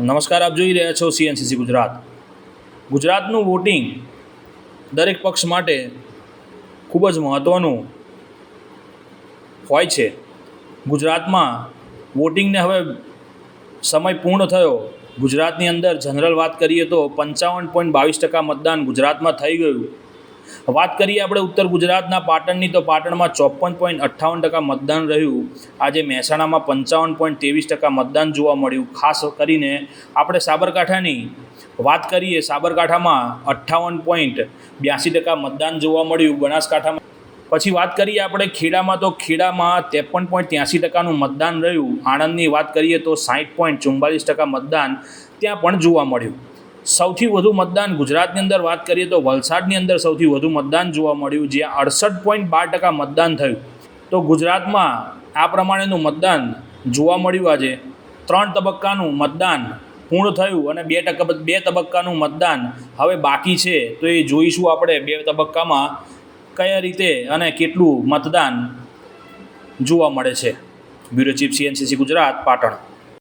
નમસ્કાર, આપ જોઈ રહ્યા છો સીએનસીસી ગુજરાત. ગુજરાતનું વોટિંગ દરેક પક્ષ માટે ખૂબ જ મહત્ત્વનું હોય છે. ગુજરાતમાં વોટિંગને હવે સમય પૂર્ણ થયો. ગુજરાતની અંદર જનરલ વાત કરીએ તો 55.22% મતદાન ગુજરાતમાં થઈ ગયું. વાત કરીએ આપણે ઉત્તર ગુજરાતના પાટણની, તો પાટણમાં 54.58% મતદાન રહ્યું. આજે મહેસાણામાં 55.23% મતદાન જોવા મળ્યું. ખાસ કરીને આપણે સાબરકાંઠાની વાત કરીએ, સાબરકાંઠામાં 58.82% મતદાન જોવા મળ્યું. બનાસકાંઠામાં પછી વાત કરીએ આપણે ખેડામાં, તો ખેડામાં 53.83%નું મતદાન રહ્યું. આણંદની વાત કરીએ તો 60.44% મતદાન ત્યાં પણ જોવા મળ્યું. સૌથી વધુ મતદાન ગુજરાતની અંદર વાત કરીએ તો વલસાડની અંદર સૌથી વધુ મતદાન જોવા મળ્યું, જ્યાં 68.12% મતદાન થયું. તો ગુજરાતમાં આ પ્રમાણેનું મતદાન જોવા મળ્યું. આજે 3 તબક્કાનું મતદાન પૂર્ણ થયું અને 2 તબક્કાનું મતદાન હવે બાકી છે. તો એ જોઈશું આપણે 2 તબક્કામાં કયા રીતે અને કેટલું મતદાન જોવા મળે છે. Bureau chief, CNCC Gujarat, Patan.